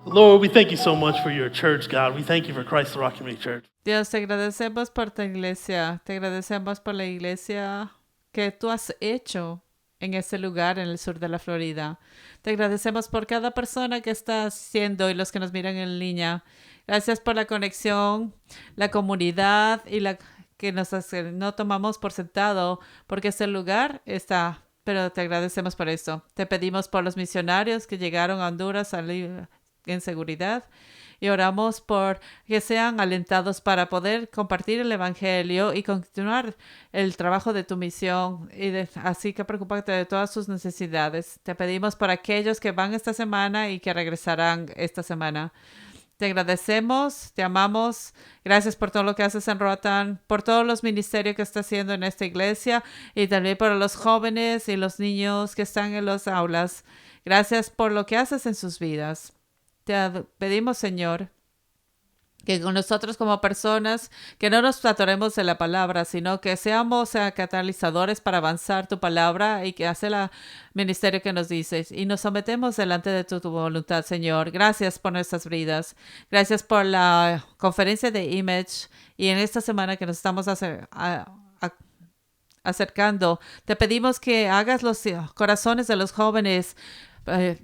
Lord, we thank you so much for your church, God. We thank you for Christ the Rock Community Church. Dios, te agradecemos por tu iglesia. Te agradecemos por la iglesia que tú has hecho en este lugar en el sur de la Florida. Te agradecemos por cada persona que está haciendo y los que nos miran en línea. Gracias por la conexión, la comunidad y la que no tomamos por sentado porque este lugar está. Pero te agradecemos por eso. Te pedimos por los misionarios que llegaron a Honduras en seguridad y oramos por que sean alentados para poder compartir el evangelio y continuar el trabajo de tu misión así que preocúpate de todas sus necesidades. Te pedimos por aquellos que van esta semana y que regresarán esta semana. Te agradecemos, te amamos. Gracias por todo lo que haces en Roatán, por todos los ministerios que estás haciendo en esta iglesia y también por los jóvenes y los niños que están en las aulas. Gracias por lo que haces en sus vidas. Te pedimos, Señor, que con nosotros como personas, que no nos atoremos de la palabra, sino que seamos catalizadores para avanzar tu palabra y que hace el ministerio que nos dices. Y nos sometemos delante de tu voluntad, Señor. Gracias por nuestras vidas. Gracias por la conferencia de Image. Y en esta semana que nos estamos acercando, te pedimos que hagas los corazones de los jóvenes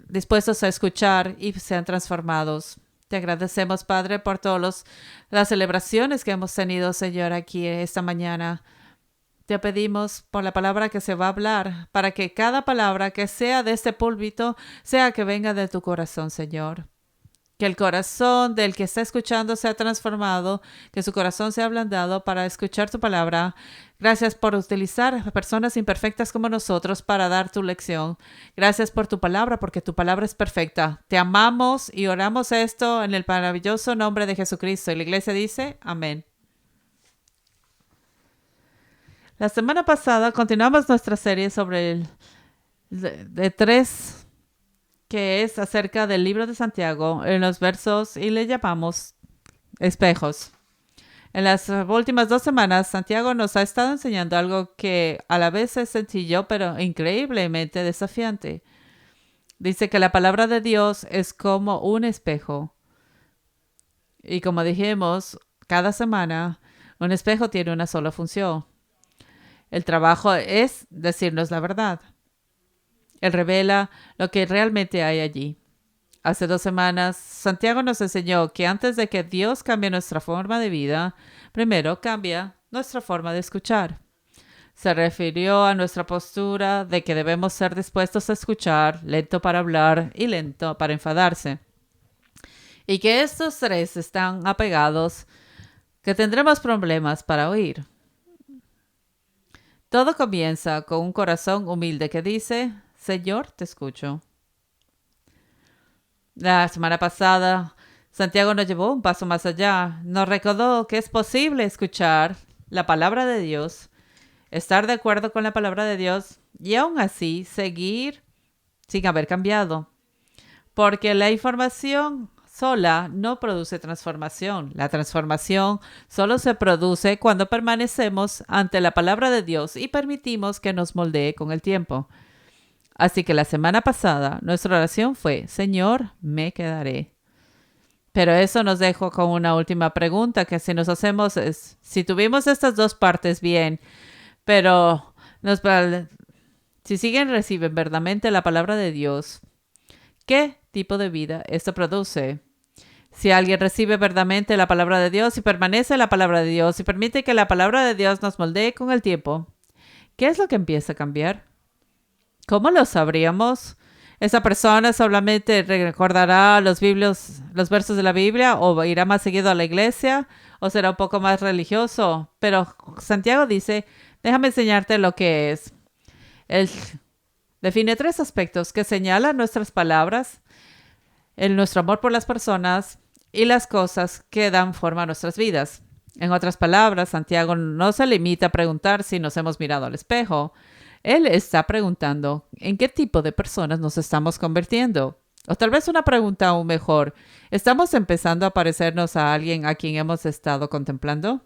dispuestos a escuchar y sean transformados. Te agradecemos, Padre, por todas las celebraciones que hemos tenido, Señor, aquí esta mañana. Te pedimos por la palabra que se va a hablar, para que cada palabra que sea de este púlpito sea que venga de tu corazón, Señor. Que el corazón del que está escuchando sea transformado, que su corazón sea ablandado para escuchar tu palabra. Gracias por utilizar a personas imperfectas como nosotros para dar tu lección. Gracias por tu palabra, porque tu palabra es perfecta. Te amamos y oramos esto en el maravilloso nombre de Jesucristo. Y la iglesia dice, amén. La semana pasada continuamos nuestra serie sobre de 3 que es acerca del libro de Santiago en los versos y le llamamos espejos. En las últimas 2 semanas, Santiago nos ha estado enseñando algo que a la vez es sencillo, pero increíblemente desafiante. Dice que la palabra de Dios es como un espejo. Y como dijimos, cada semana, un espejo tiene una sola función. El trabajo es decirnos la verdad. Él revela lo que realmente hay allí. Hace 2 semanas, Santiago nos enseñó que antes de que Dios cambie nuestra forma de vida, primero cambia nuestra forma de escuchar. Se refirió a nuestra postura de que debemos ser dispuestos a escuchar, lento para hablar y lento para enfadarse. Y que estos 3 están apegados, que tendremos problemas para oír. Todo comienza con un corazón humilde que dice, Señor, te escucho. La semana pasada, Santiago nos llevó un paso más allá. Nos recordó que es posible escuchar la palabra de Dios, estar de acuerdo con la palabra de Dios y aún así seguir sin haber cambiado. Porque la información sola no produce transformación. La transformación solo se produce cuando permanecemos ante la palabra de Dios y permitimos que nos moldee con el tiempo. Así que la semana pasada nuestra oración fue, Señor, me quedaré. Pero eso nos dejó con una última pregunta que si nos hacemos es, si tuvimos estas 2 partes bien, pero si reciben verdaderamente la palabra de Dios, ¿qué tipo de vida esto produce? Si alguien recibe verdaderamente la palabra de Dios y permanece en la palabra de Dios y permite que la palabra de Dios nos moldee con el tiempo, ¿qué es lo que empieza a cambiar? ¿Cómo lo sabríamos? ¿Esa persona solamente recordará los versos de la Biblia o irá más seguido a la iglesia o será un poco más religioso? Pero Santiago dice, déjame enseñarte lo que es. Él define 3 aspectos que señalan nuestras palabras, nuestro amor por las personas y las cosas que dan forma a nuestras vidas. En otras palabras, Santiago no se limita a preguntar si nos hemos mirado al espejo. Él está preguntando en qué tipo de personas nos estamos convirtiendo. O tal vez una pregunta aún mejor. ¿Estamos empezando a parecernos a alguien a quien hemos estado contemplando?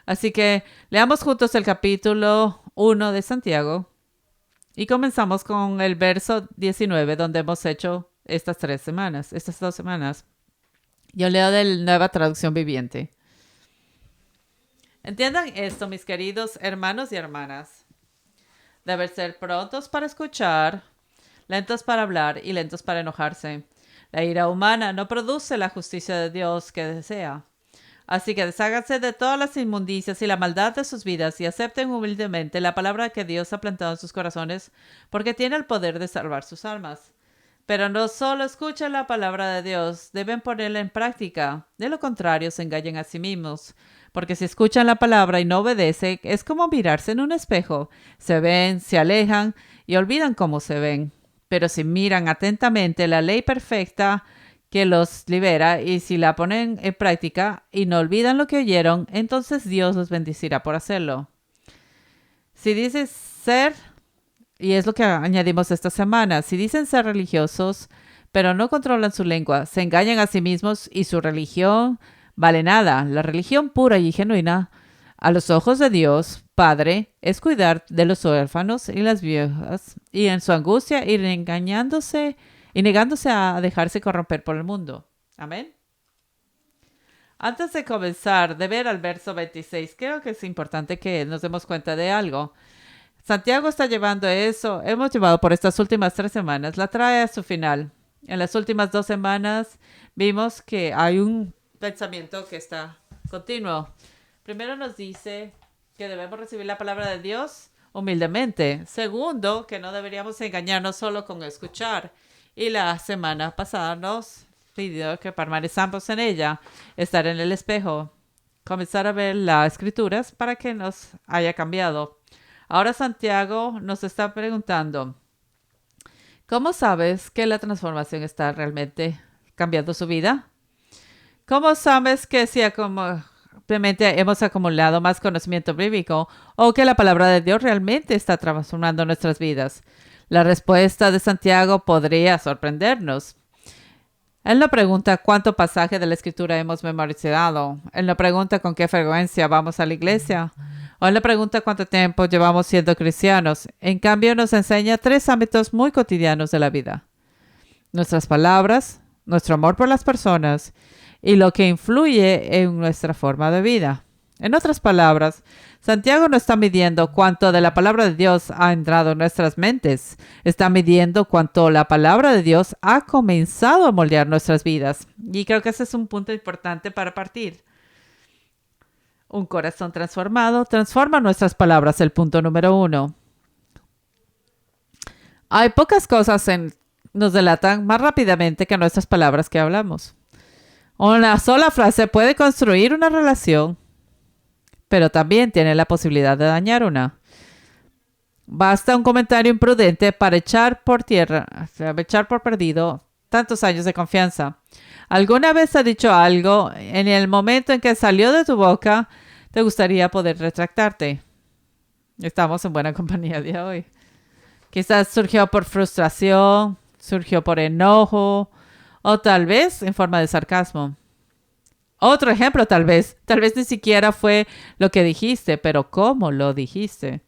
Así que leamos juntos el capítulo 1 de Santiago y comenzamos con el verso 19 donde hemos hecho estas 2 semanas. Yo leo de la Nueva Traducción Viviente. Entiendan esto, mis queridos hermanos y hermanas. Deben ser prontos para escuchar, lentos para hablar y lentos para enojarse. La ira humana no produce la justicia de Dios que desea. Así que desháganse de todas las inmundicias y la maldad de sus vidas y acepten humildemente la palabra que Dios ha plantado en sus corazones, porque tiene el poder de salvar sus almas. Pero no solo escuchen la palabra de Dios, deben ponerla en práctica. De lo contrario, se engañan a sí mismos. Porque si escuchan la palabra y no obedecen, es como mirarse en un espejo. Se ven, se alejan y olvidan cómo se ven. Pero si miran atentamente la ley perfecta que los libera y si la ponen en práctica y no olvidan lo que oyeron, entonces Dios los bendecirá por hacerlo. Si dices ser, y es lo que añadimos esta semana, si dicen ser religiosos, pero no controlan su lengua, se engañan a sí mismos y su religión vale nada. La religión pura y genuina, a los ojos de Dios, Padre, es cuidar de los huérfanos y las viudas, y en su angustia ir engañándose y negándose a dejarse corromper por el mundo. Amén. Antes de comenzar de ver al verso 26, creo que es importante que nos demos cuenta de algo. Santiago está llevando eso, hemos llevado por estas últimas 3 semanas, la trae a su final. En las últimas 2 semanas vimos que hay un pensamiento que está continuo. Primero nos dice que debemos recibir la palabra de Dios humildemente. Segundo, que no deberíamos engañarnos solo con escuchar. Y la semana pasada nos pidió que permanezcamos en ella, estar en el espejo, comenzar a ver las escrituras para que nos haya cambiado. Ahora Santiago nos está preguntando, ¿cómo sabes que la transformación está realmente cambiando su vida? ¿Cómo sabes que si simplemente hemos acumulado más conocimiento bíblico o que la palabra de Dios realmente está transformando nuestras vidas? La respuesta de Santiago podría sorprendernos. Él no pregunta cuánto pasaje de la Escritura hemos memorizado. Él no pregunta con qué frecuencia vamos a la iglesia. O él no pregunta cuánto tiempo llevamos siendo cristianos. En cambio, nos enseña 3 ámbitos muy cotidianos de la vida: nuestras palabras, nuestro amor por las personas y lo que influye en nuestra forma de vida. En otras palabras, Santiago no está midiendo cuánto de la palabra de Dios ha entrado en nuestras mentes. Está midiendo cuánto la palabra de Dios ha comenzado a moldear nuestras vidas. Y creo que ese es un punto importante para partir. Un corazón transformado transforma nuestras palabras, el punto número 1. Hay pocas cosas nos delatan más rápidamente que nuestras palabras que hablamos. Una sola frase puede construir una relación, pero también tiene la posibilidad de dañar una. Basta un comentario imprudente para echar por perdido tantos años de confianza. ¿Alguna vez has dicho algo en el momento en que salió de tu boca te gustaría poder retractarte? Estamos en buena compañía el día de hoy. Quizás surgió por frustración, surgió por enojo o tal vez en forma de sarcasmo. Otro ejemplo, tal vez ni siquiera fue lo que dijiste, pero cómo lo dijiste.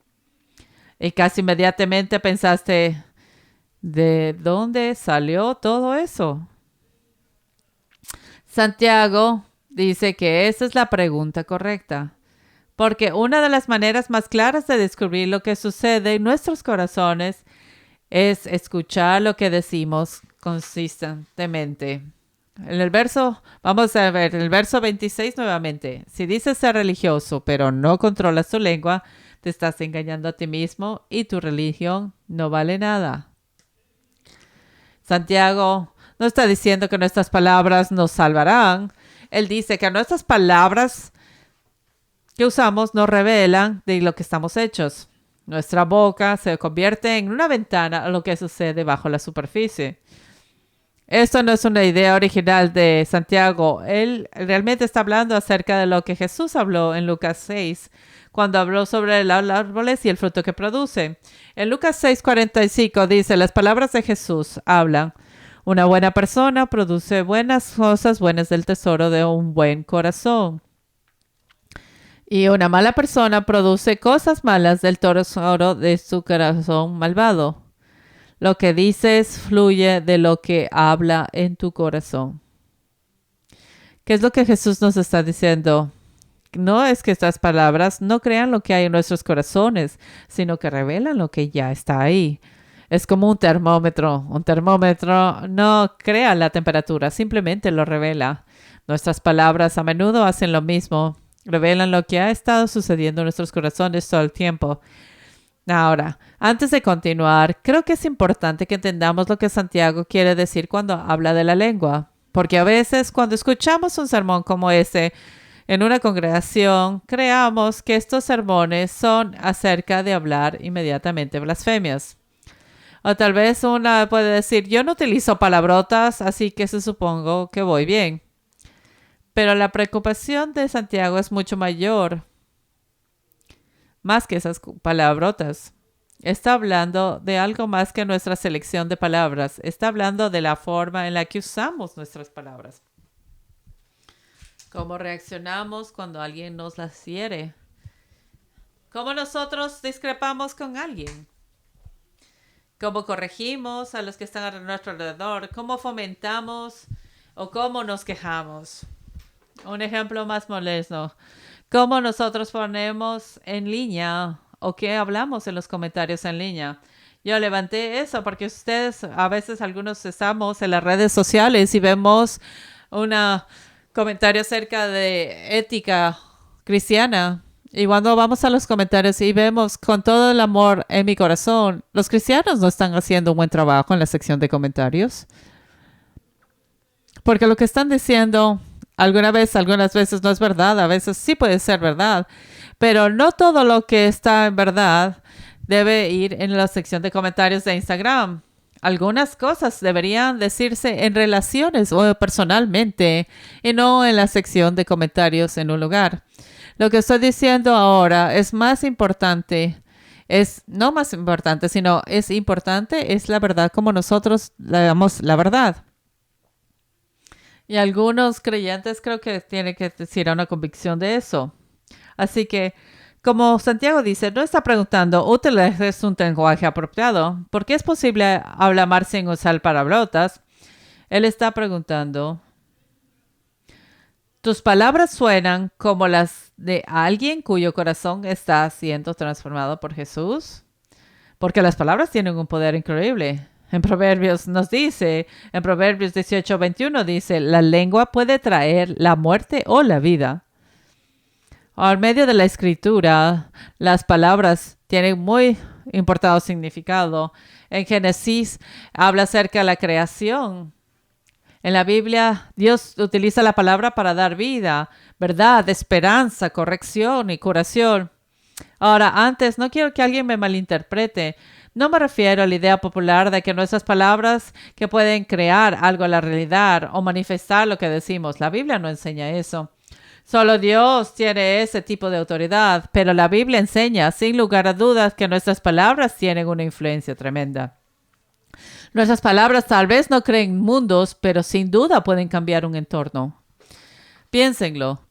Y casi inmediatamente pensaste, ¿de dónde salió todo eso? Santiago dice que esa es la pregunta correcta, porque una de las maneras más claras de descubrir lo que sucede en nuestros corazones es escuchar lo que decimos consistentemente. Vamos a ver el verso 26 nuevamente. Si dices ser religioso, pero no controlas tu lengua, te estás engañando a ti mismo y tu religión no vale nada. Santiago no está diciendo que nuestras palabras nos salvarán. Él dice que nuestras palabras que usamos nos revelan de lo que estamos hechos. Nuestra boca se convierte en una ventana a lo que sucede bajo la superficie. Esto no es una idea original de Santiago. Él realmente está hablando acerca de lo que Jesús habló en Lucas 6, cuando habló sobre los árboles y el fruto que producen. En Lucas 6:45 dice, las palabras de Jesús hablan. Una buena persona produce buenas cosas buenas del tesoro de un buen corazón. Y una mala persona produce cosas malas del tesoro de su corazón malvado. Lo que dices fluye de lo que habla en tu corazón. ¿Qué es lo que Jesús nos está diciendo? No es que estas palabras no crean lo que hay en nuestros corazones, sino que revelan lo que ya está ahí. Es como un termómetro. Un termómetro no crea la temperatura, simplemente lo revela. Nuestras palabras a menudo hacen lo mismo. Revelan lo que ha estado sucediendo en nuestros corazones todo el tiempo. Ahora, antes de continuar, creo que es importante que entendamos lo que Santiago quiere decir cuando habla de la lengua. Porque a veces cuando escuchamos un sermón como ese en una congregación, creamos que estos sermones son acerca de hablar inmediatamente blasfemias. O tal vez una puede decir, yo no utilizo palabrotas, así que se supongo que voy bien. Pero la preocupación de Santiago es mucho mayor, más que esas palabrotas. Está hablando de algo más que nuestra selección de palabras. Está hablando de la forma en la que usamos nuestras palabras. Cómo reaccionamos cuando alguien nos las hiere. Cómo nosotros discrepamos con alguien. Cómo corregimos a los que están a nuestro alrededor. Cómo fomentamos o cómo nos quejamos. Un ejemplo más molesto. Cómo nosotros ponemos en línea o qué hablamos en los comentarios en línea. Yo levanté eso porque ustedes, a veces algunos estamos en las redes sociales y vemos un comentario acerca de ética cristiana. Y cuando vamos a los comentarios y vemos con todo el amor en mi corazón, los cristianos no están haciendo un buen trabajo en la sección de comentarios. Porque lo que están diciendo algunas veces no es verdad, a veces sí puede ser verdad, pero no todo lo que está en verdad debe ir en la sección de comentarios de Instagram. Algunas cosas deberían decirse en relaciones o personalmente y no en la sección de comentarios en un lugar. Lo que estoy diciendo ahora es más importante, no más importante, sino es importante, es la verdad como nosotros le damos la verdad. Y algunos creyentes creo que tienen que decir una convicción de eso. Así que, como Santiago dice, no está preguntando, ¿utilices un lenguaje apropiado? ¿Por qué es posible hablar sin usar palabrotas? Él está preguntando, ¿tus palabras suenan como las de alguien cuyo corazón está siendo transformado por Jesús? Porque las palabras tienen un poder increíble. En Proverbios 18:21 dice, la lengua puede traer la muerte o la vida. Al medio de la escritura, las palabras tienen muy importante significado. En Génesis habla acerca de la creación. En la Biblia, Dios utiliza la palabra para dar vida, verdad, esperanza, corrección y curación. Ahora, antes, no quiero que alguien me malinterprete. No me refiero a la idea popular de que nuestras palabras que pueden crear algo a la realidad o manifestar lo que decimos. La Biblia no enseña eso. Solo Dios tiene ese tipo de autoridad, pero la Biblia enseña, sin lugar a dudas, que nuestras palabras tienen una influencia tremenda. Nuestras palabras tal vez no creen mundos, pero sin duda pueden cambiar un entorno. Piénsenlo.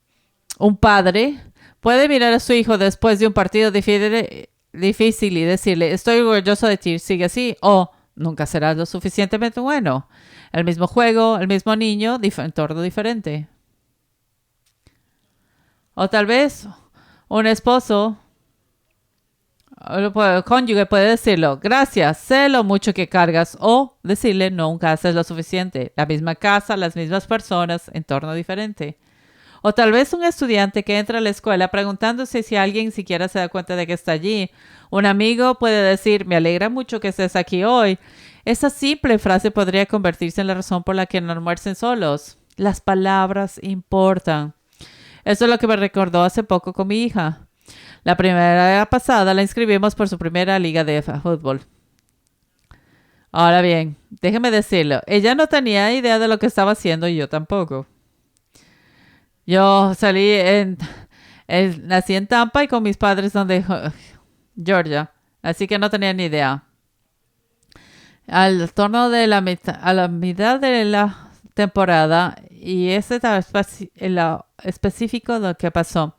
Un padre puede mirar a su hijo después de un partido difícil y decirle, estoy orgulloso de ti, sigue así, o nunca serás lo suficientemente bueno. El mismo juego, el mismo niño, entorno diferente. O tal vez un esposo, el cónyuge puede decirlo, gracias, sé lo mucho que cargas, o decirle, nunca haces lo suficiente. La misma casa, las mismas personas, entorno diferente. O tal vez un estudiante que entra a la escuela preguntándose si alguien siquiera se da cuenta de que está allí. Un amigo puede decir, me alegra mucho que estés aquí hoy. Esa simple frase podría convertirse en la razón por la que no almuercen solos. Las palabras importan. Eso es lo que me recordó hace poco con mi hija. La primavera pasada la inscribimos por su primera liga de fútbol. Ahora bien, déjeme decirlo, ella no tenía idea de lo que estaba haciendo y yo tampoco. Yo nací en Tampa y con mis padres donde Georgia, así que no tenía ni idea. Al torno de a la mitad de la temporada, y ese estaba específico de lo que pasó.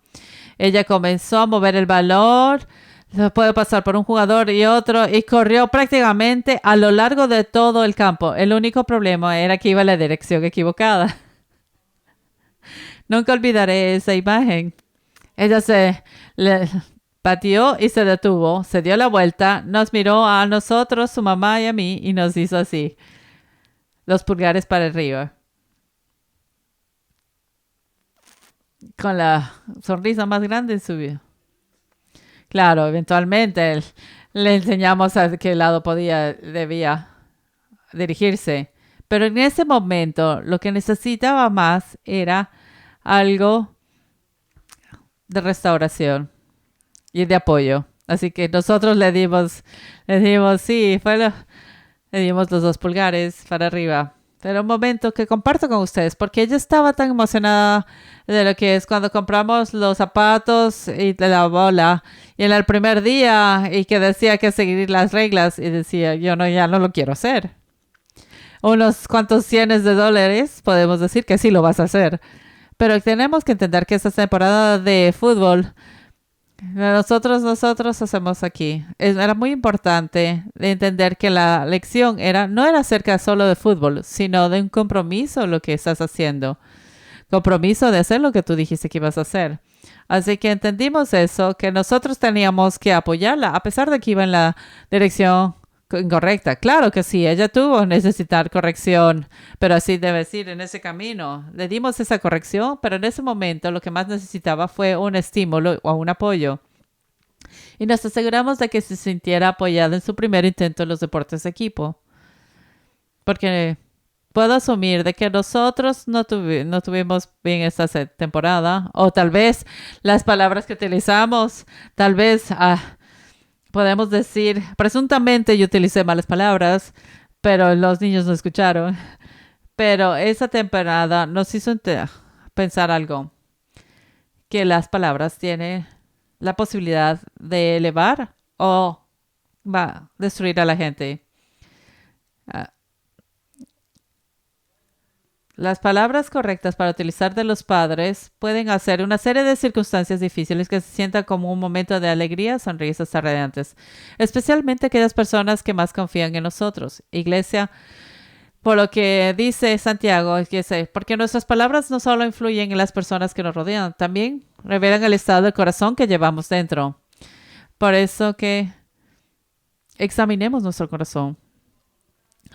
Ella comenzó a mover el balón, Se puede pasar por un jugador y otro y corrió prácticamente a lo largo de todo el campo. El único problema era que iba en la dirección equivocada. Nunca olvidaré esa imagen. Ella se le pateó y se detuvo, se dio la vuelta, nos miró a nosotros, su mamá y a mí y nos hizo así, los pulgares para arriba, con la sonrisa más grande en su vida. Claro, eventualmente le enseñamos a qué lado debía dirigirse. Pero en ese momento lo que necesitaba más era algo de restauración y de apoyo. Así que nosotros le dimos, sí, le dimos los 2 pulgares para arriba. Pero un momento que comparto con ustedes, porque ella estaba tan emocionada de lo que es cuando compramos los zapatos y de la bola. Y en el primer día, y que decía que seguir las reglas, y decía, yo no, ya no lo quiero hacer. Unos cuantos cientos de dólares, podemos decir que sí lo vas a hacer. Pero tenemos que entender que esta temporada de fútbol, nosotros hacemos aquí. Era muy importante entender que la lección no era acerca solo de fútbol, sino de un compromiso lo que estás haciendo. Compromiso de hacer lo que tú dijiste que ibas a hacer. Así que entendimos eso, que nosotros teníamos que apoyarla, a pesar de que iba en la dirección incorrecta. Claro que sí, ella tuvo necesitar corrección, pero así debe ir en ese camino. Le dimos esa corrección, pero en ese momento lo que más necesitaba fue un estímulo o un apoyo. Y nos aseguramos de que se sintiera apoyada en su primer intento en los deportes de equipo. Porque puedo asumir de que nosotros no tuvimos bien esta temporada, o tal vez las palabras que utilizamos, tal vez podemos decir, presuntamente yo utilicé malas palabras, pero los niños no escucharon. Pero esa temporada nos hizo pensar algo, que las palabras tienen la posibilidad de elevar o va a destruir a la gente. Ah, Las palabras correctas para utilizar de los padres pueden hacer una serie de circunstancias difíciles que se sientan como un momento de alegría, sonrisas radiantes, especialmente aquellas personas que más confían en nosotros. Iglesia, por lo que dice Santiago, porque nuestras palabras no solo influyen en las personas que nos rodean, también revelan el estado del corazón que llevamos dentro. Por eso que examinemos nuestro corazón.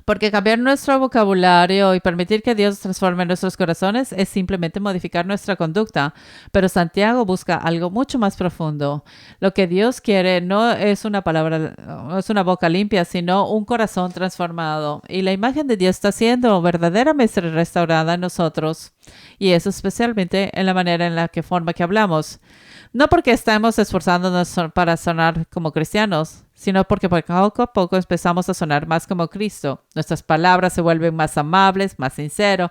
Porque cambiar nuestro vocabulario y permitir que Dios transforme nuestros corazones es simplemente modificar nuestra conducta. Pero Santiago busca algo mucho más profundo. Lo que Dios quiere no es una palabra, no es una boca limpia, sino un corazón transformado. Y la imagen de Dios está siendo verdaderamente restaurada en nosotros. Y eso especialmente en la manera en la forma que hablamos. No porque estamos esforzándonos para sonar como cristianos, sino porque poco a poco empezamos a sonar más como Cristo. Nuestras palabras se vuelven más amables, más sinceros,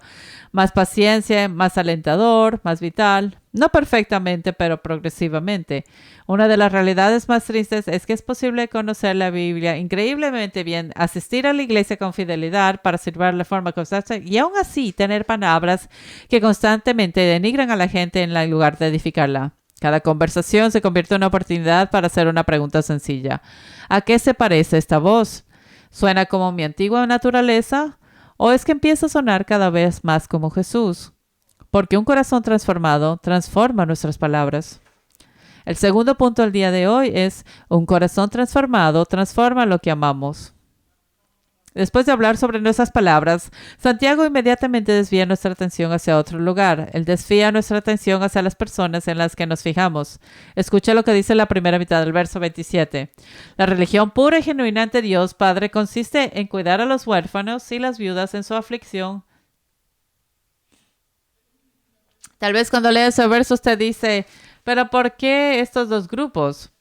más paciencia, más alentador, más vital. No perfectamente, pero progresivamente. Una de las realidades más tristes es que es posible conocer la Biblia increíblemente bien, asistir a la iglesia con fidelidad para servir de forma constante y aún así tener palabras que constantemente denigran a la gente en lugar de edificarla. Cada conversación se convierte en una oportunidad para hacer una pregunta sencilla. ¿A qué se parece esta voz? ¿Suena como mi antigua naturaleza? ¿O es que empieza a sonar cada vez más como Jesús? Porque un corazón transformado transforma nuestras palabras. El segundo punto del día de hoy es un corazón transformado transforma lo que amamos. Después de hablar sobre nuestras palabras, Santiago inmediatamente desvía nuestra atención hacia otro lugar. Él desvía nuestra atención hacia las personas en las que nos fijamos. Escucha lo que dice la primera mitad del verso 27. La religión pura y genuina ante Dios Padre consiste en cuidar a los huérfanos y las viudas en su aflicción. Tal vez cuando lee ese verso usted dice, ¿pero por qué estos dos grupos?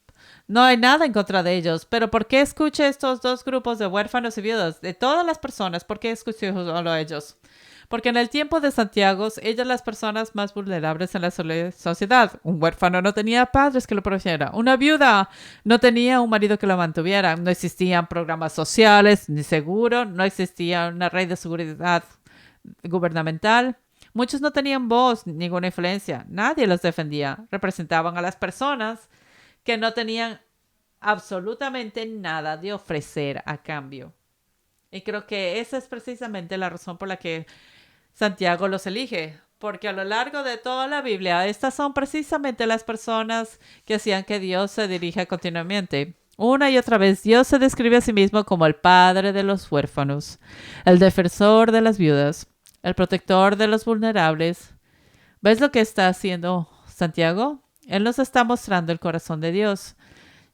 No hay nada en contra de ellos, pero ¿por qué escucha estos dos grupos de huérfanos y viudas? De todas las personas, ¿por qué escucha solo a ellos? Porque en el tiempo de Santiago, ellas las personas más vulnerables en la sociedad. Un huérfano no tenía padres que lo protegieran. Una viuda no tenía un marido que lo mantuviera. No existían programas sociales ni seguro. No existía una red de seguridad gubernamental. Muchos no tenían voz, ninguna influencia. Nadie los defendía. Representaban a las personas que no tenían absolutamente nada de ofrecer a cambio. Y creo que esa es precisamente la razón por la que Santiago los elige. Porque a lo largo de toda la Biblia, estas son precisamente las personas que hacían que Dios se dirija continuamente. Una y otra vez, Dios se describe a sí mismo como el padre de los huérfanos, el defensor de las viudas, el protector de los vulnerables. ¿Ves lo que está haciendo Santiago? Él nos está mostrando el corazón de Dios.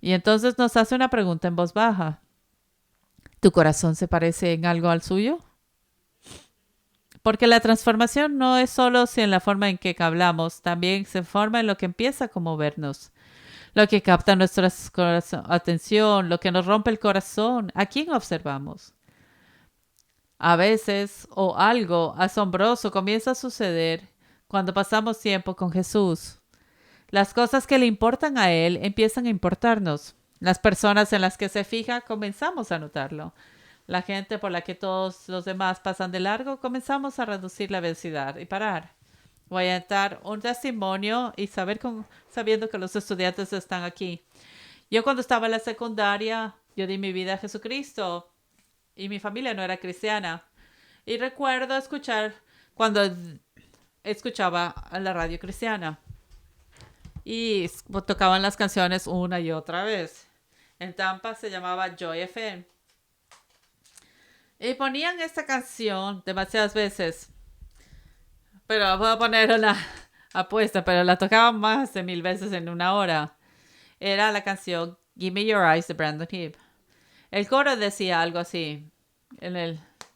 Y entonces nos hace una pregunta en voz baja. ¿Tu corazón se parece en algo al suyo? Porque la transformación no es solo en la forma en que hablamos, también se forma en lo que empieza a movernos, lo que capta nuestra atención, lo que nos rompe el corazón, a quién observamos. A veces, o algo asombroso comienza a suceder cuando pasamos tiempo con Jesús. Las cosas que le importan a Él empiezan a importarnos. Las personas en las que se fija comenzamos a notarlo. La gente por la que todos los demás pasan de largo, comenzamos a reducir la velocidad y parar. Voy a dar un testimonio y sabiendo que los estudiantes están aquí. Yo cuando estaba en la secundaria, yo di mi vida a Jesucristo y mi familia no era cristiana. Y recuerdo escuchar cuando escuchaba a la radio cristiana y tocaban las canciones una y otra vez. En Tampa se llamaba Joy FM. Y ponían esta canción demasiadas veces. Pero voy a poner una apuesta, pero la tocaban más de 1000 veces en una hora. Era la canción Give Me Your Eyes de Brandon Heap. El coro decía algo así.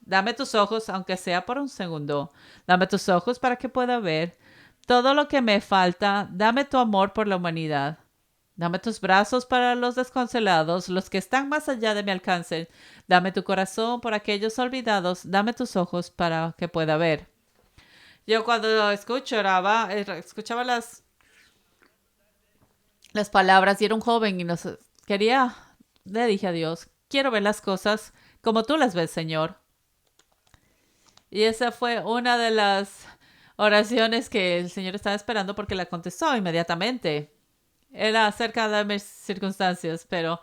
Dame tus ojos, aunque sea por un segundo. Dame tus ojos para que pueda ver todo lo que me falta. Dame tu amor por la humanidad. Dame tus brazos para los desconsolados, los que están más allá de mi alcance. Dame tu corazón por aquellos olvidados. Dame tus ojos para que pueda ver. Yo cuando escuchaba las palabras y era un joven y le dije a Dios, quiero ver las cosas como tú las ves, Señor. Y esa fue una de las oraciones que el Señor estaba esperando porque la contestó inmediatamente. Era acerca de mis circunstancias, pero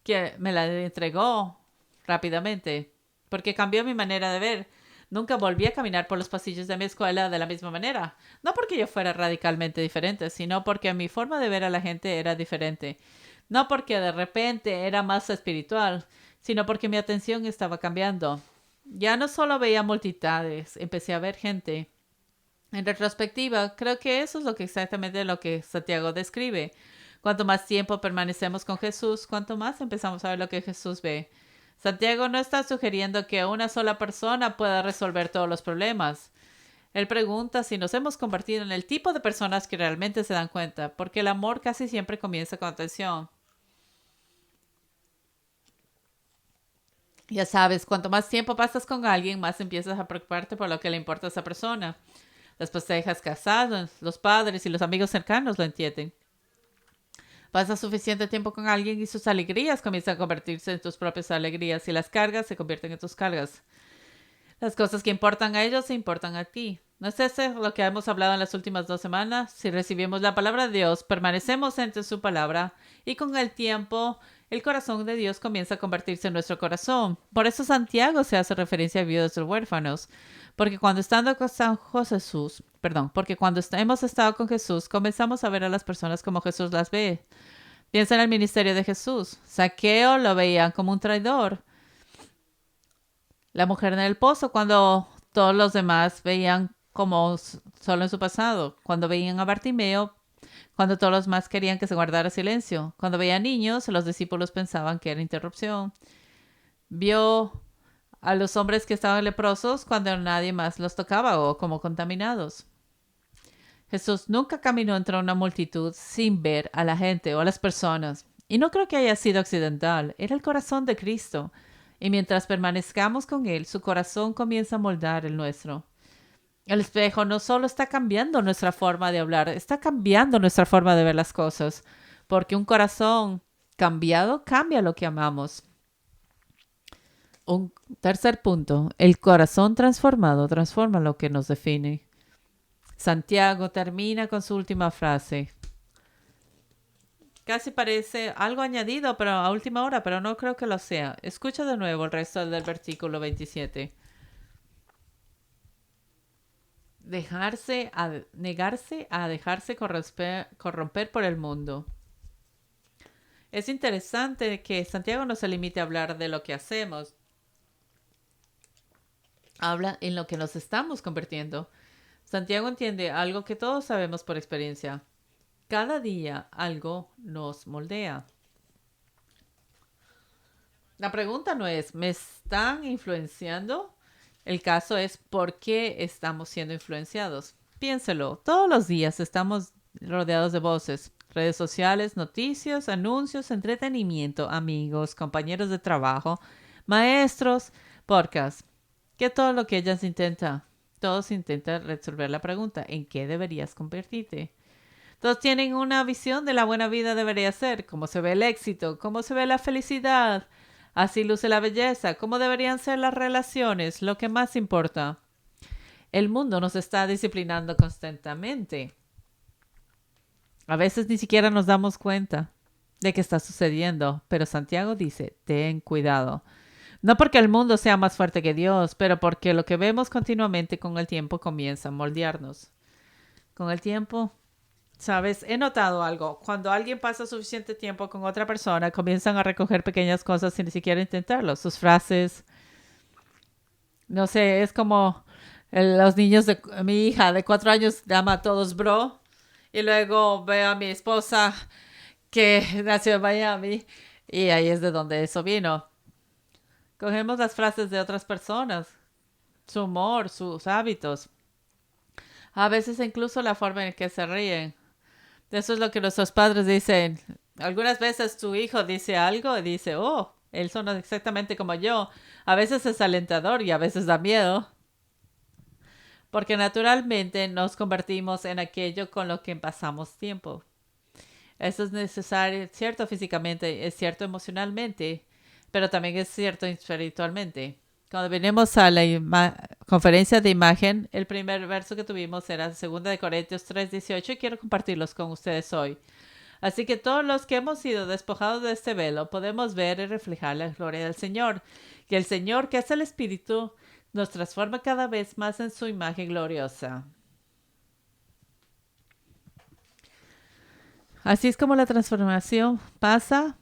que me la entregó rápidamente porque cambió mi manera de ver. Nunca volví a caminar por los pasillos de mi escuela de la misma manera. No porque yo fuera radicalmente diferente, sino porque mi forma de ver a la gente era diferente. No porque de repente era más espiritual, sino porque mi atención estaba cambiando. Ya no solo veía multitudes, empecé a ver gente. En retrospectiva, creo que eso es exactamente lo que Santiago describe. Cuanto más tiempo permanecemos con Jesús, cuanto más empezamos a ver lo que Jesús ve. Santiago no está sugiriendo que una sola persona pueda resolver todos los problemas. Él pregunta si nos hemos convertido en el tipo de personas que realmente se dan cuenta, porque el amor casi siempre comienza con atención. Ya sabes, cuanto más tiempo pasas con alguien, más empiezas a preocuparte por lo que le importa a esa persona. Las parejas casadas, los padres y los amigos cercanos lo entienden. Pasas suficiente tiempo con alguien y sus alegrías comienzan a convertirse en tus propias alegrías y las cargas se convierten en tus cargas. Las cosas que importan a ellos se importan a ti. ¿No es eso lo que hemos hablado en las últimas 2 semanas? Si recibimos la palabra de Dios, permanecemos entre su palabra y con el tiempo el corazón de Dios comienza a convertirse en nuestro corazón. Por eso Santiago se hace referencia a viudas y huérfanos. Porque cuando hemos estado con Jesús, comenzamos a ver a las personas como Jesús las ve. Piensa en el ministerio de Jesús. Zaqueo lo veían como un traidor. La mujer en el pozo, cuando todos los demás veían como solo en su pasado. Cuando veían a Bartimeo, cuando todos los demás querían que se guardara silencio. Cuando veían niños, los discípulos pensaban que era interrupción. Vio a los hombres que estaban leprosos cuando nadie más los tocaba o como contaminados. Jesús nunca caminó entre una multitud sin ver a la gente o a las personas. Y no creo que haya sido accidental. Era el corazón de Cristo. Y mientras permanezcamos con Él, su corazón comienza a moldar el nuestro. El espejo no solo está cambiando nuestra forma de hablar, está cambiando nuestra forma de ver las cosas. Porque un corazón cambiado cambia lo que amamos. Un tercer punto, el corazón transformado transforma lo que nos define. Santiago termina con su última frase. Casi parece algo añadido, pero a última hora, pero no creo que lo sea. Escucha de nuevo el resto del versículo 27. Negarse a dejarse corromper por el mundo. Es interesante que Santiago no se limite a hablar de lo que hacemos. Habla en lo que nos estamos convirtiendo. Santiago entiende algo que todos sabemos por experiencia. Cada día algo nos moldea. La pregunta no es, ¿me están influenciando? El caso es, ¿por qué estamos siendo influenciados? Piénselo, todos los días estamos rodeados de voces, redes sociales, noticias, anuncios, entretenimiento, amigos, compañeros de trabajo, maestros, podcasts. ¿Qué todo lo que ellas intentan? Todos intentan resolver la pregunta, ¿en qué deberías convertirte? Todos tienen una visión de la buena vida debería ser, cómo se ve el éxito, cómo se ve la felicidad. Así luce la belleza, cómo deberían ser las relaciones, lo que más importa. El mundo nos está disciplinando constantemente. A veces ni siquiera nos damos cuenta de que está sucediendo, pero Santiago dice, ten cuidado. No porque el mundo sea más fuerte que Dios, pero porque lo que vemos continuamente con el tiempo comienza a moldearnos. Con el tiempo, sabes, he notado algo. Cuando alguien pasa suficiente tiempo con otra persona, comienzan a recoger pequeñas cosas sin ni siquiera intentarlo. Sus frases, no sé, es como los niños de mi hija de 4 años llama a todos bro. Y luego veo a mi esposa que nació en Miami y ahí es de donde eso vino. Cogemos las frases de otras personas, su humor, sus hábitos, a veces incluso la forma en que se ríen. Eso es lo que nuestros padres dicen. Algunas veces tu hijo dice algo y dice, oh, él son exactamente como yo. A veces es alentador y a veces da miedo. Porque naturalmente nos convertimos en aquello con lo que pasamos tiempo. Eso es necesario, es cierto físicamente, es cierto emocionalmente, pero también es cierto espiritualmente. Cuando venimos a la conferencia de imagen, el primer verso que tuvimos era 2 de Corintios 3:18 y quiero compartirlos con ustedes hoy. Así que todos los que hemos sido despojados de este velo podemos ver y reflejar la gloria del Señor. Que el Señor, que es el Espíritu, nos transforma cada vez más en su imagen gloriosa. Así es como la transformación pasa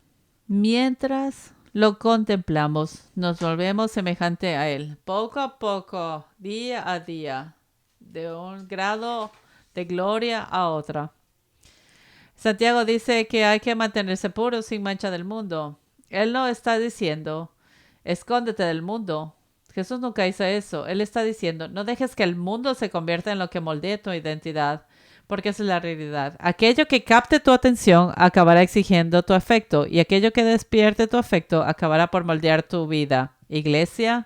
mientras lo contemplamos, nos volvemos semejante a Él, poco a poco, día a día, de un grado de gloria a otra. Santiago dice que hay que mantenerse puro sin mancha del mundo. Él no está diciendo, escóndete del mundo. Jesús nunca hizo eso. Él está diciendo, no dejes que el mundo se convierta en lo que moldee tu identidad, porque esa es la realidad. Aquello que capte tu atención acabará exigiendo tu afecto y aquello que despierte tu afecto acabará por moldear tu vida. Iglesia,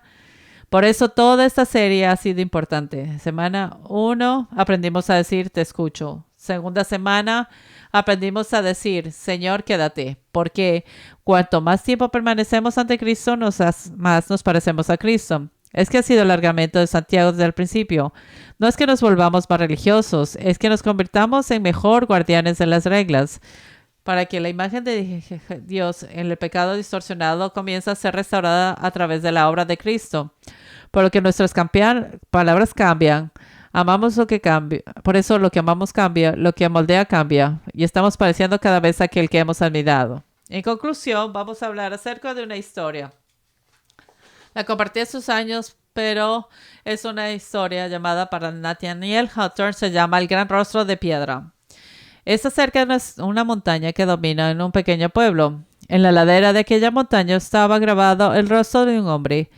por eso toda esta serie ha sido importante. Semana 1 aprendimos a decir te escucho. Segunda semana aprendimos a decir Señor quédate, porque cuanto más tiempo permanecemos ante Cristo, más nos parecemos a Cristo. Es que ha sido el largamento de Santiago desde el principio. No es que nos volvamos más religiosos, es que nos convirtamos en mejor guardianes de las reglas, para que la imagen de Dios en el pecado distorsionado comience a ser restaurada a través de la obra de Cristo. Por lo que nuestras palabras cambian. Amamos lo que cambia. Por eso lo que amamos cambia, lo que moldea cambia. Y estamos pareciendo cada vez a aquel que hemos admirado. En conclusión, vamos a hablar acerca de una historia. La compartí hace sus años, pero es una historia llamada para Nathaniel Hawthorne. Se llama El Gran Rostro de Piedra. Es acerca de una montaña que domina en un pequeño pueblo. En la ladera de aquella montaña estaba grabado el rostro de un hombre.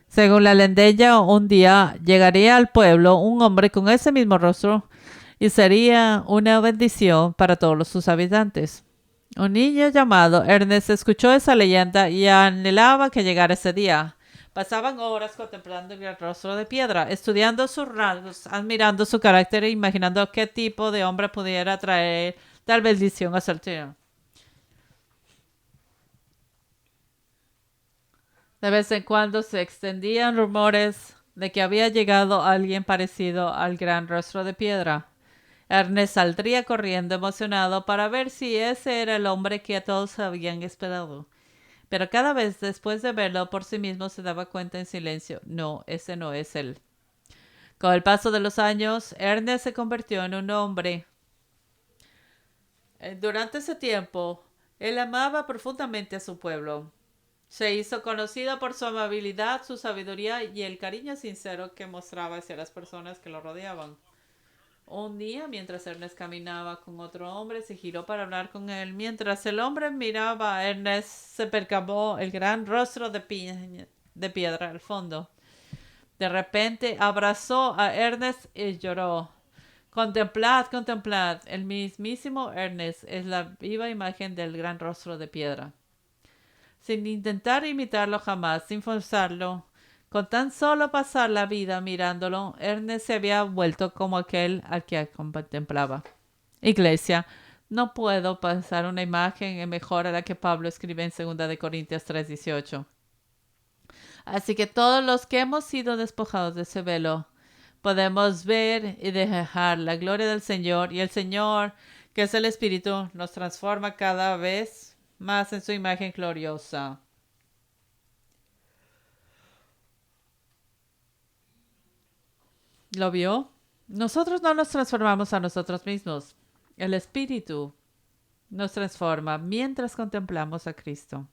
Según la leyenda, un día llegaría al pueblo un hombre con ese mismo rostro y sería una bendición para todos sus habitantes. Un niño llamado Ernest escuchó esa leyenda y anhelaba que llegara ese día. Pasaban horas contemplando el rostro de piedra, estudiando sus rasgos, admirando su carácter e imaginando qué tipo de hombre pudiera traer tal bendición a su tierra. De vez en cuando se extendían rumores de que había llegado alguien parecido al gran rostro de piedra. Ernest saldría corriendo emocionado para ver si ese era el hombre que todos habían esperado. Pero cada vez después de verlo por sí mismo se daba cuenta en silencio, no, ese no es él. Con el paso de los años, Ernest se convirtió en un hombre. Durante ese tiempo, él amaba profundamente a su pueblo. Se hizo conocido por su amabilidad, su sabiduría y el cariño sincero que mostraba hacia las personas que lo rodeaban. Un día, mientras Ernest caminaba con otro hombre, se giró para hablar con él. Mientras el hombre miraba a Ernest, se percató el gran rostro de piedra al fondo. De repente abrazó a Ernest y lloró. Contemplad, contemplad. El mismísimo Ernest es la viva imagen del gran rostro de piedra. Sin intentar imitarlo jamás, sin forzarlo, con tan solo pasar la vida mirándolo, Ernest se había vuelto como aquel al que contemplaba. Iglesia, no puedo pasar una imagen mejor a la que Pablo escribe en 2 de Corintios 3:18. Así que todos los que hemos sido despojados de ese velo, podemos ver y dejar la gloria del Señor, y el Señor, que es el Espíritu, nos transforma cada vez más en su imagen gloriosa. ¿Lo vio? Nosotros no nos transformamos a nosotros mismos. El Espíritu nos transforma mientras contemplamos a Cristo.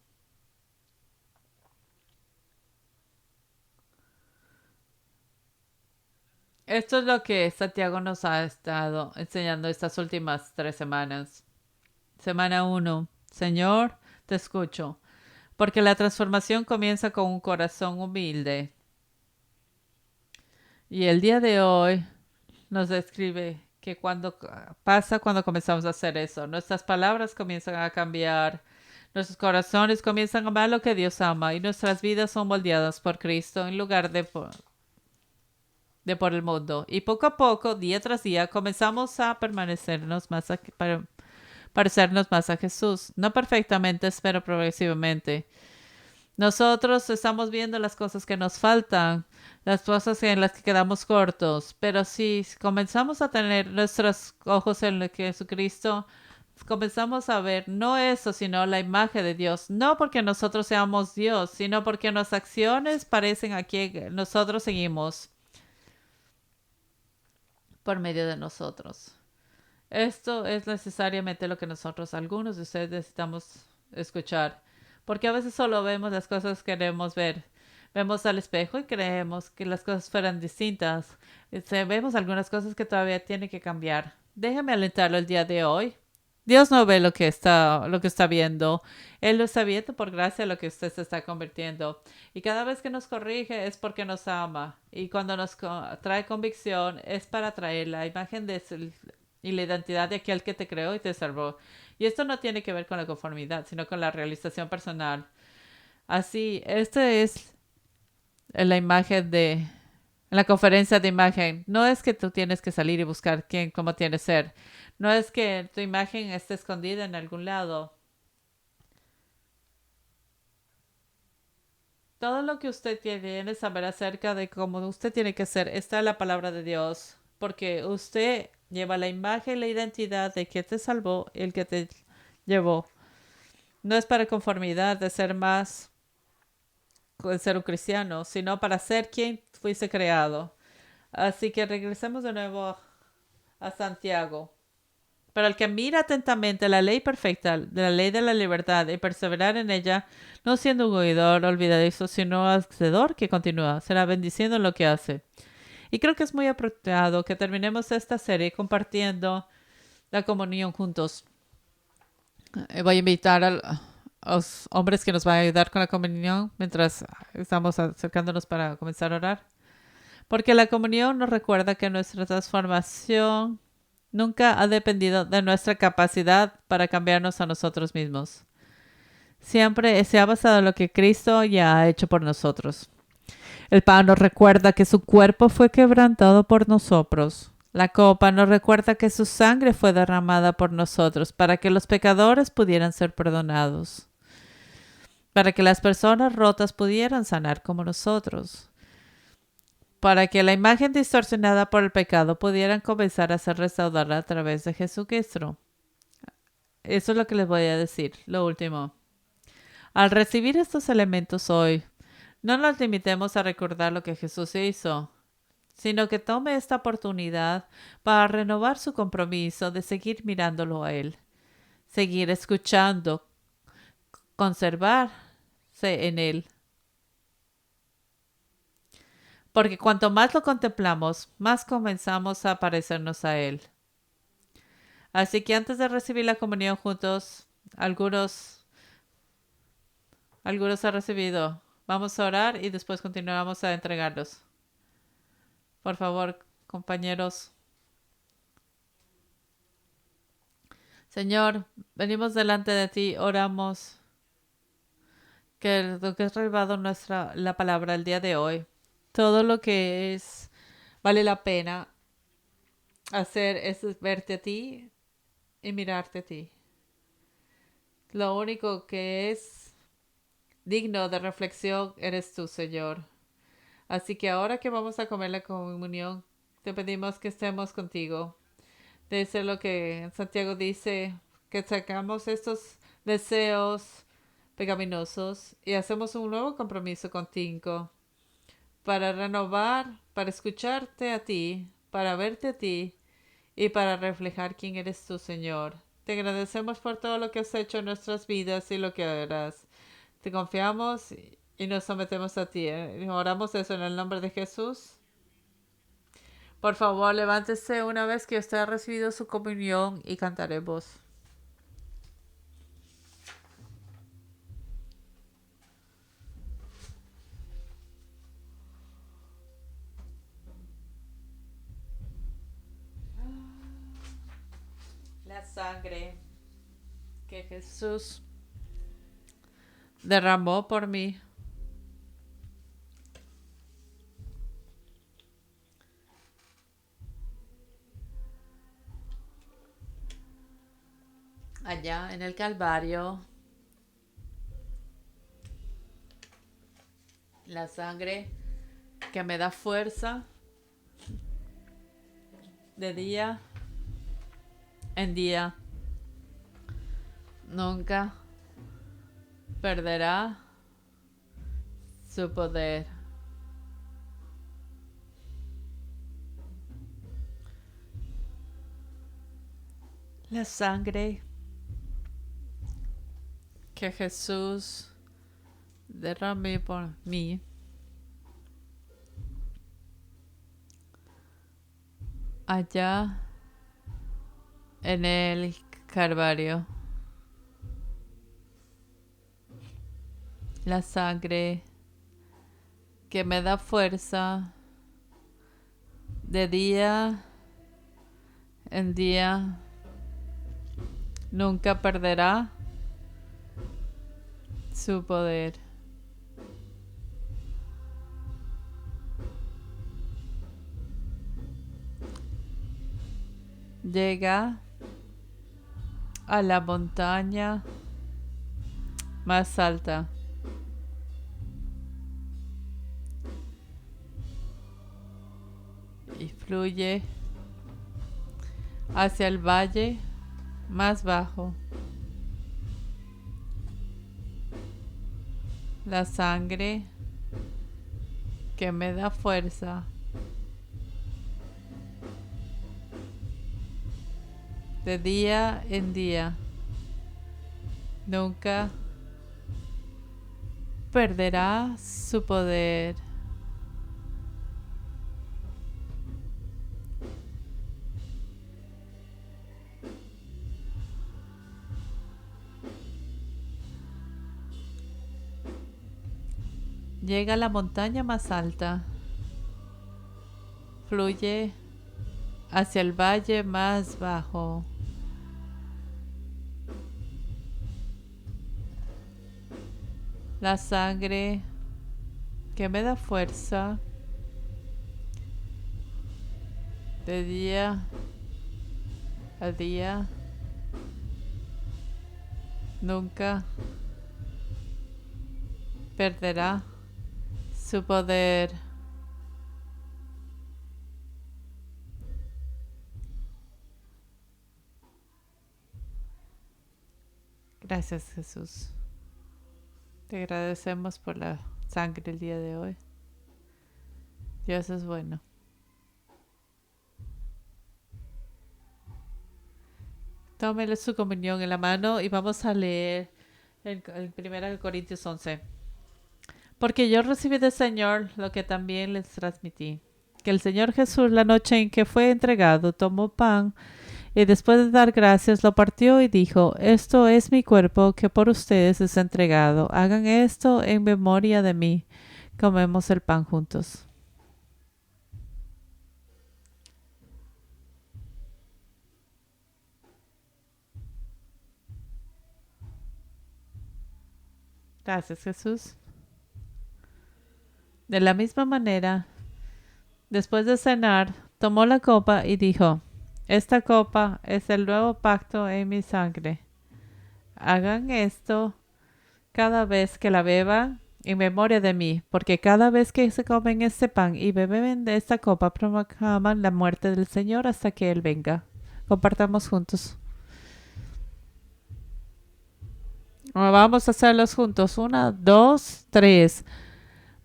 Esto es lo que Santiago nos ha estado enseñando estas últimas 3 semanas. Semana 1. Señor, te escucho, porque la transformación comienza con un corazón humilde. Y el día de hoy nos describe que cuando comenzamos a hacer eso, nuestras palabras comienzan a cambiar, nuestros corazones comienzan a amar lo que Dios ama y nuestras vidas son moldeadas por Cristo en lugar de por el mundo. Y poco a poco, día tras día, comenzamos a parecernos más a Jesús. No perfectamente, pero progresivamente. Nosotros estamos viendo las cosas que nos faltan, las cosas en las que quedamos cortos, pero si comenzamos a tener nuestros ojos en Jesucristo, comenzamos a ver no eso, sino la imagen de Dios. No porque nosotros seamos Dios, sino porque nuestras acciones parecen a quien nosotros seguimos por medio de nosotros. Esto es necesariamente lo que nosotros, algunos de ustedes, necesitamos escuchar. Porque a veces solo vemos las cosas que queremos ver. Vemos al espejo y creemos que las cosas fueran distintas. Vemos algunas cosas que todavía tienen que cambiar. Déjeme alentarlo el día de hoy. Dios no ve lo que está viendo. Él lo está viendo por gracia de lo que usted se está convirtiendo. Y cada vez que nos corrige es porque nos ama. Y cuando nos trae convicción es para traer la imagen y la identidad de aquel que te creó y te salvó. Y esto no tiene que ver con la conformidad, sino con la realización personal. Así, esta es la imagen en la conferencia de imagen. No es que tú tienes que salir y buscar cómo tienes que ser. No es que tu imagen esté escondida en algún lado. Todo lo que usted tiene que saber acerca de cómo usted tiene que ser está en la palabra de Dios. Porque usted lleva la imagen y la identidad de que te salvó, el que te llevó. No es para conformidad de ser ser un cristiano, sino para ser quien fuiste creado. Así que regresemos de nuevo a Santiago. Pero el que mira atentamente la ley perfecta, de la ley de la libertad, y perseverar en ella, no siendo un oidor olvidadizo, sino hacedor que continúa, será bendiciendo lo que hace. Y creo que es muy apropiado que terminemos esta serie compartiendo la comunión juntos. Voy a invitar a los hombres que nos van a ayudar con la comunión mientras estamos acercándonos para comenzar a orar. Porque la comunión nos recuerda que nuestra transformación nunca ha dependido de nuestra capacidad para cambiarnos a nosotros mismos. Siempre se ha basado en lo que Cristo ya ha hecho por nosotros. El pan nos recuerda que su cuerpo fue quebrantado por nosotros. La copa nos recuerda que su sangre fue derramada por nosotros para que los pecadores pudieran ser perdonados, para que las personas rotas pudieran sanar como nosotros. para que la imagen distorsionada por el pecado pudieran comenzar a ser restaurada a través de Jesucristo. Eso es lo que les voy a decir, lo último. Al recibir estos elementos hoy, no nos limitemos a recordar lo que Jesús hizo, sino que tome esta oportunidad para renovar su compromiso de seguir mirándolo a Él, seguir escuchando, conservarse en Él. Porque cuanto más lo contemplamos, más comenzamos a parecernos a Él. Así que antes de recibir la comunión juntos, algunos han recibido. Vamos a orar y después continuamos a entregarlos. Por favor, compañeros. Señor, venimos delante de ti, oramos que lo que has revelado la palabra el día de hoy, todo lo que vale la pena hacer es verte a ti y mirarte a ti. Lo único que es digno de reflexión eres tú, Señor. Así que ahora que vamos a comer la comunión, te pedimos que estemos contigo. De ser lo que Santiago dice, que sacamos estos deseos pecaminosos y hacemos un nuevo compromiso contigo para renovar, para escucharte a ti, para verte a ti y para reflejar quién eres tú, Señor. Te agradecemos por todo lo que has hecho en nuestras vidas y lo que harás. Te confiamos y nos sometemos a ti. Oramos eso en el nombre de Jesús. Por favor, levántese una vez que usted ha recibido su comunión y cantaremos. La sangre que Jesús derramó por mí. Allá en el Calvario. La sangre que me da fuerza de día en día. Nunca perderá su poder. La sangre que Jesús derramó por mí allá en el Calvario. La sangre que me da fuerza de día en día. Nunca perderá su poder. Llega a la montaña más alta. Y fluye hacia el valle más bajo. La sangre que me da fuerza de día en día. Nunca perderá su poder. Llega a la montaña más alta. Fluye hacia el valle más bajo. La sangre que me da fuerza de día a día. Nunca perderá su poder. Gracias, Jesús. Te agradecemos por la sangre el día de hoy. Dios es bueno. Tómele su comunión en la mano y vamos a leer el 1 Corintios 11. Porque yo recibí del Señor lo que también les transmití. Que el Señor Jesús, la noche en que fue entregado, tomó pan y después de dar gracias lo partió y dijo: esto es mi cuerpo que por ustedes es entregado. Hagan esto en memoria de mí. Comemos el pan juntos. Gracias, Jesús. De la misma manera, después de cenar, tomó la copa y dijo: esta copa es el nuevo pacto en mi sangre. Hagan esto cada vez que la beban en memoria de mí, porque cada vez que se comen este pan y beben de esta copa, proclaman la muerte del Señor hasta que Él venga. Compartamos juntos. Vamos a hacerlos juntos. 1, 2, 3.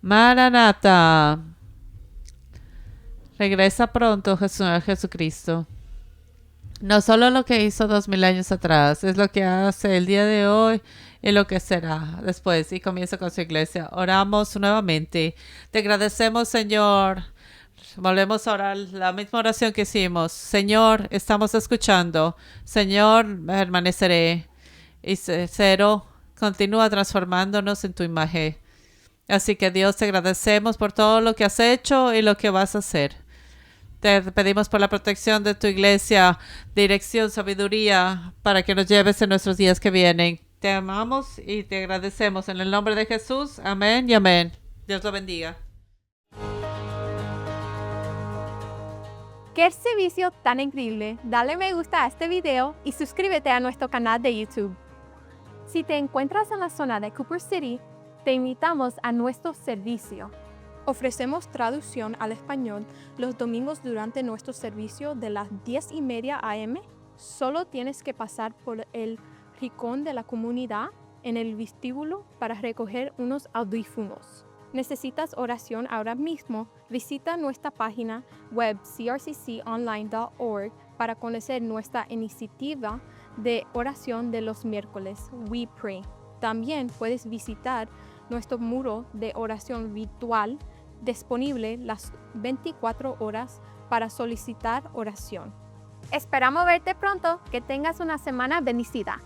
Maranata. Regresa pronto, Jesucristo. No solo lo que hizo 2000 años atrás, es lo que hace el día de hoy y lo que será después. Y comienza con su iglesia. Oramos nuevamente. Te agradecemos, Señor. Volvemos a orar la misma oración que hicimos. Señor, estamos escuchando. Señor, permaneceré. Y cero, continúa transformándonos en tu imagen. Así que Dios, te agradecemos por todo lo que has hecho y lo que vas a hacer. Te pedimos por la protección de tu iglesia, dirección, sabiduría, para que nos lleves en nuestros días que vienen. Te amamos y te agradecemos en el nombre de Jesús. Amén y amén. Dios lo bendiga. ¡Qué servicio tan increíble! Dale me gusta a este video y suscríbete a nuestro canal de YouTube. Si te encuentras en la zona de Cooper City, te invitamos a nuestro servicio. Ofrecemos traducción al español los domingos durante nuestro servicio de las 10:30 a.m. Solo tienes que pasar por el rincón de la comunidad en el vestíbulo para recoger unos audífonos. ¿Necesitas oración ahora mismo? Visita nuestra página web crcconline.org para conocer nuestra iniciativa de oración de los miércoles, We Pray. También puedes visitar nuestro muro de oración virtual disponible las 24 horas para solicitar oración. Esperamos verte pronto. Que tengas una semana bendecida.